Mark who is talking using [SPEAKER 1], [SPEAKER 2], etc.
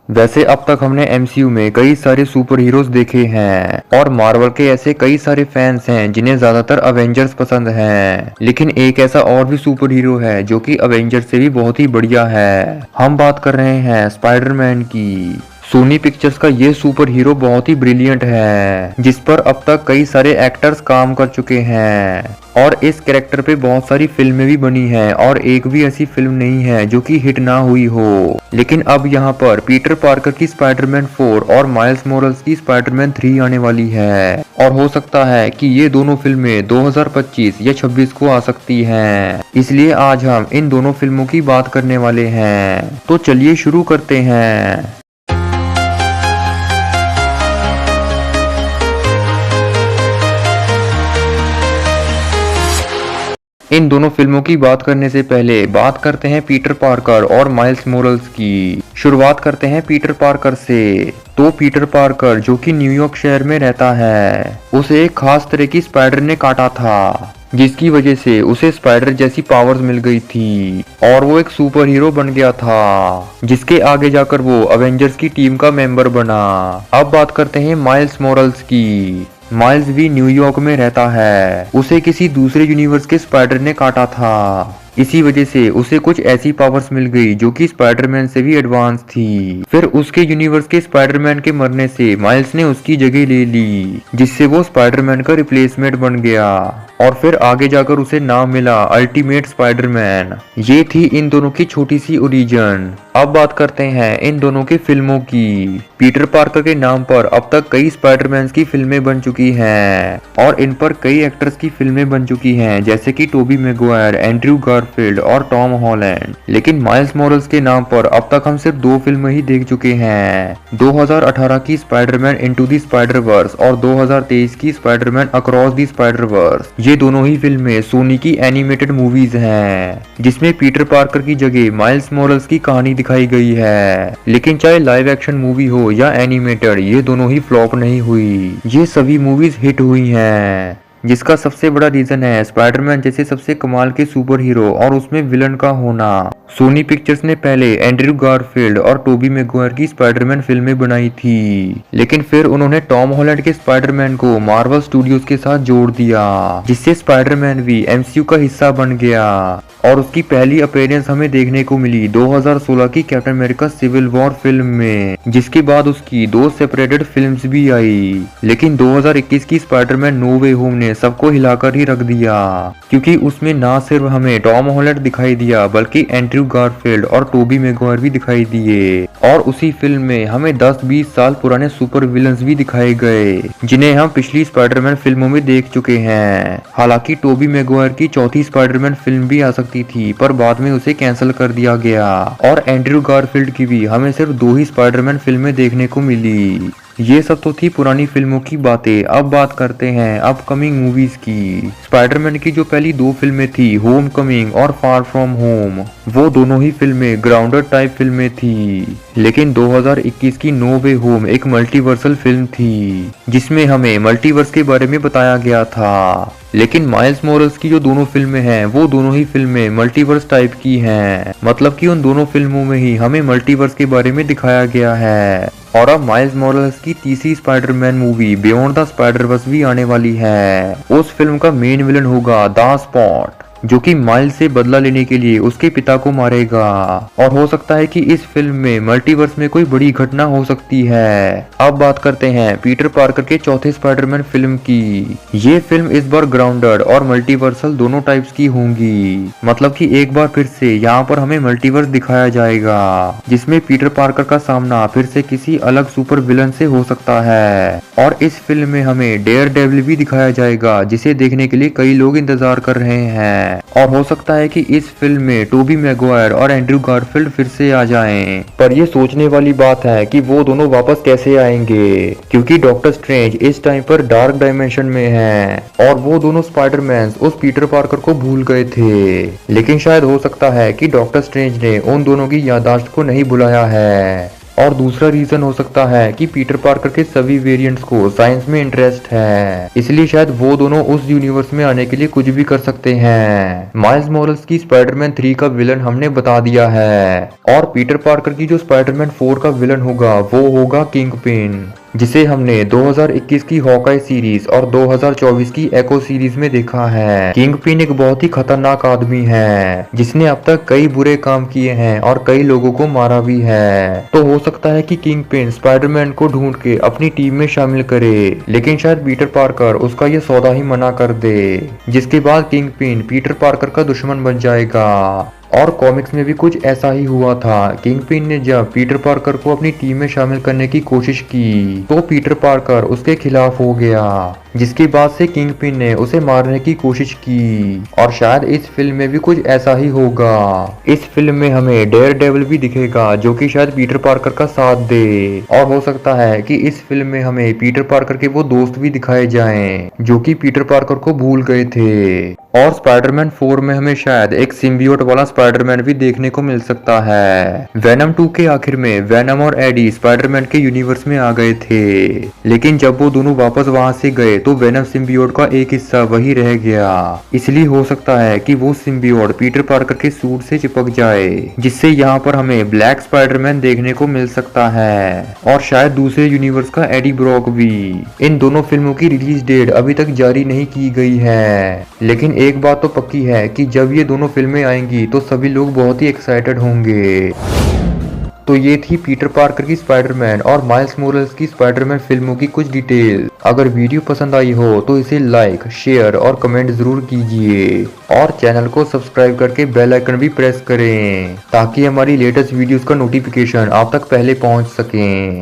[SPEAKER 1] वैसे अब तक हमने एमसीयू में कई सारे सुपर हीरोज देखे हैं और मार्वल के ऐसे कई सारे फैंस हैं जिन्हें ज्यादातर अवेंजर्स पसंद हैं। लेकिन एक ऐसा और भी सुपर हीरो है जो कि अवेंजर्स से भी बहुत ही बढ़िया है। हम बात कर रहे हैं स्पाइडरमैन की। सोनी पिक्चर्स का ये सुपर हीरो बहुत ही ब्रिलियंट है जिस पर अब तक कई सारे एक्टर्स काम कर चुके हैं और इस कैरेक्टर पे बहुत सारी फिल्में भी बनी हैं और एक भी ऐसी फिल्म नहीं है जो कि हिट ना हुई हो। लेकिन अब यहाँ पर पीटर पार्कर की स्पाइडरमैन 4 और माइल्स मोरल्स की स्पाइडरमैन 3 आने वाली है और हो सकता है कि ये दोनों फिल्में 2025 या 26 को आ सकती हैं। इसलिए आज हम इन दोनों फिल्मों की बात करने वाले हैं। तो चलिए शुरू करते हैं। इन दोनों फिल्मों की बात करने से पहले बात करते हैं पीटर पार्कर और माइल्स मोरल्स की। शुरुआत करते हैं पीटर पार्कर से। तो पीटर पार्कर जो कि न्यूयॉर्क शहर में रहता है, उसे एक खास तरह की स्पाइडर ने काटा था जिसकी वजह से उसे स्पाइडर जैसी पावर्स मिल गई थी और वो एक सुपर हीरो बन गया था जिसके आगे जाकर वो अवेंजर्स की टीम का मेंबर बना। अब बात करते हैं माइल्स मोरल्स की। माइल्स भी न्यूयॉर्क में रहता है। उसे किसी दूसरे यूनिवर्स के स्पाइडर ने काटा था। इसी वजह से उसे कुछ ऐसी पावर्स मिल गई जो कि स्पाइडरमैन से भी एडवांस थी। फिर उसके यूनिवर्स के स्पाइडरमैन के मरने से माइल्स ने उसकी जगह ले ली जिससे वो स्पाइडरमैन का रिप्लेसमेंट बन गया और फिर आगे जाकर उसे नाम मिला अल्टीमेट स्पाइडरमैन। ये थी इन दोनों की छोटी सी ओरिजिन। अब बात करते हैं इन दोनों की फिल्मों की। पीटर पार्कर के नाम पर अब तक कई स्पाइडरमैन की फिल्में बन चुकी हैं और इन पर कई एक्टर्स की फिल्में बन चुकी हैं जैसे कि टोबी मैगवायर, एंड्रयू गारफील्ड और टॉम हॉलैंड। लेकिन माइल्स मोरल्स के नाम पर अब तक हम सिर्फ 2 फिल्में ही देख चुके हैं, 2018 की Spiderman into the Spider Verse और 2023 की Spiderman across the Spider Verse. ये दोनों ही फिल्में सोनी की एनिमेटेड मूवीज हैं जिसमें पीटर पार्कर की जगह माइल्स मोरल्स की कहानी दिखाई गई है। लेकिन चाहे लाइव एक्शन मूवी हो या एनिमेटेड, ये दोनों ही फ्लॉप नहीं हुई। ये सभी मूवीज हिट हुई हैं जिसका सबसे बड़ा रीजन है स्पाइडरमैन जैसे सबसे कमाल के सुपर हीरो और उसमें विलन का होना। सोनी पिक्चर्स ने पहले एंड्रयू गारफील्ड और टोबी मैगवायर की स्पाइडरमैन फिल्में बनाई थी, लेकिन फिर उन्होंने टॉम हॉलैंड के स्पाइडरमैन को मार्वल स्टूडियोज के साथ जोड़ दिया जिससे स्पाइडरमैन भी एमसीयू का हिस्सा बन गया और उसकी पहली अपीयरेंस हमें देखने को मिली 2016 की Captain America Civil War film में, जिसके बाद उसकी 2 सेपरेटेड फिल्म्स भी आई। लेकिन 2021 की स्पाइडरमैन नो वे होम ने सबको हिलाकर ही रख दिया क्योंकि उसमें ना सिर्फ हमें टॉम हॉलैंड दिखाई दिया बल्कि एंड्रयू गारफील्ड और टोबी मैगवायर भी दिखाई दिए और उसी फिल्म में हमें 10-20 साल पुराने सुपर विलन्स भी दिखाए गए जिन्हें हम पिछली स्पाइडरमैन फिल्मों में देख चुके हैं। हालांकि टोबी मैगवायर की चौथी स्पाइडरमैन फिल्म भी आ सकती थी पर बाद में उसे कैंसिल कर दिया गया और एंड्रयू गारफील्ड की भी हमें सिर्फ 2 ही स्पाइडरमैन फिल्में देखने को मिली। ये सब तो थी पुरानी फिल्मों की बातें। अब बात करते हैं अपकमिंग मूवीज की। स्पाइडरमैन की जो पहली 2 फिल्में थी, होम कमिंग और फार फ्रॉम होम, वो दोनों ही फिल्में ग्राउंडेड टाइप फिल्में थी। लेकिन 2021 की नो वे होम एक मल्टीवर्सल फिल्म थी जिसमें हमें मल्टीवर्स के बारे में बताया गया था। लेकिन माइल्स मोरल्स की जो दोनों फिल्में हैं वो दोनों ही फिल्में मल्टीवर्स टाइप की हैं, मतलब कि उन दोनों फिल्मों में ही हमें मल्टीवर्स के बारे में दिखाया गया है। और अब माइल्स मोरल्स की तीसरी Spiderman movie beyond the Spider-Verse भी आने वाली है। उस फिल्म का मेन विलन होगा द स्पॉट जो कि माइल्स से बदला लेने के लिए उसके पिता को मारेगा और हो सकता है कि इस फिल्म में मल्टीवर्स में कोई बड़ी घटना हो सकती है। अब बात करते हैं पीटर पार्कर के चौथे स्पाइडरमैन फिल्म की। ये फिल्म इस बार ग्राउंडेड और मल्टीवर्सल दोनों टाइप्स की होंगी, मतलब कि एक बार फिर से यहाँ पर हमें मल्टीवर्स दिखाया जाएगा जिसमें पीटर पार्कर का सामना फिर से किसी अलग सुपर विलन से हो सकता है। और इस फिल्म में हमें डेयरडेविल भी दिखाया जाएगा जिसे देखने के लिए कई लोग इंतजार कर रहे हैं और हो सकता है कि इस फिल्म में टोबी मैगवायर और एंड्रयू गारफील्ड फिर से आ जाएं। पर ये सोचने वाली बात है कि वो दोनों वापस कैसे आएंगे क्योंकि डॉक्टर स्ट्रेंज इस टाइम पर डार्क डायमेंशन में है और वो दोनों स्पाइडरमैन उस पीटर पार्कर को भूल गए थे। लेकिन शायद हो सकता है कि डॉक्टर स्ट्रेंज ने उन दोनों की याददाश्त को नहीं भुलाया है और दूसरा रीजन हो सकता है कि पीटर पार्कर के सभी वेरिएंट्स को साइंस में इंटरेस्ट है, इसलिए शायद वो दोनों उस यूनिवर्स में आने के लिए कुछ भी कर सकते हैं। माइल्स मोरल्स की स्पाइडरमैन 3 का विलन हमने बता दिया है, और पीटर पार्कर की जो स्पाइडरमैन 4 का विलन होगा वो होगा किंगपिन, जिसे हमने 2021 की हॉकाई सीरीज और 2024 की एको सीरीज में देखा है। किंगपिन एक बहुत ही खतरनाक आदमी है, जिसने अब तक कई बुरे काम किए हैं और कई लोगों को मारा भी है। तो हो सकता है कि किंगपिन स्पाइडरमैन को ढूंढ के अपनी टीम में शामिल करे, लेकिन शायद पीटर पार्कर उसका ये सौदा ही मना कर दे, जिसके बाद किंगपिन पीटर पार्कर का दुश्मन बन जाएगा। और कॉमिक्स में भी कुछ ऐसा ही हुआ था। किंगपिन ने जब पीटर पार्कर को अपनी टीम में शामिल करने की कोशिश की तो पीटर पार्कर उसके खिलाफ हो गया, जिसके बाद से किंगपिन ने उसे मारने की कोशिश की। और शायद इस फिल्म में भी कुछ ऐसा ही होगा। इस फिल्म में हमें डेयर डेविल भी दिखेगा, जो कि शायद पीटर पार्कर का साथ दे। और हो सकता है कि इस फिल्म में हमें पीटर पार्कर के वो दोस्त भी दिखाए जाएं, जो कि पीटर पार्कर को भूल गए थे। और स्पाइडरमैन 4 में हमें शायद एक सिम्बियोट वाला स्पाइडरमैन भी देखने को मिल सकता है। वेनम 2 के आखिर में वेनम और एडी स्पाइडरमैन के यूनिवर्स में आ गए थे, लेकिन जब वो दोनों वापस वहां से गए तो वेनम सिम्बियोट का एक हिस्सा वही रह गया। इसलिए हो सकता है कि वो सिम्बियोट पीटर पार्कर के सूट से चिपक जाए, जिससे यहाँ पर हमें ब्लैक स्पाइडरमैन देखने को मिल सकता है, और शायद दूसरे यूनिवर्स का एडी ब्रॉक भी। इन दोनों फिल्मों की रिलीज डेट अभी तक जारी नहीं की गई है, लेकिन एक बात तो पक्की है कि जब ये दोनों फिल्में आएंगी तो सभी लोग बहुत ही एक्साइटेड होंगे। तो ये थी पीटर पार्कर की स्पाइडरमैन और माइल्स मोरल्स की स्पाइडरमैन फिल्मों की कुछ डिटेल। अगर वीडियो पसंद आई हो तो इसे लाइक, शेयर और कमेंट जरूर कीजिए, और चैनल को सब्सक्राइब करके बेल आइकन भी प्रेस करें, ताकि हमारी लेटेस्ट वीडियोस का नोटिफिकेशन आप तक पहले पहुंच सके।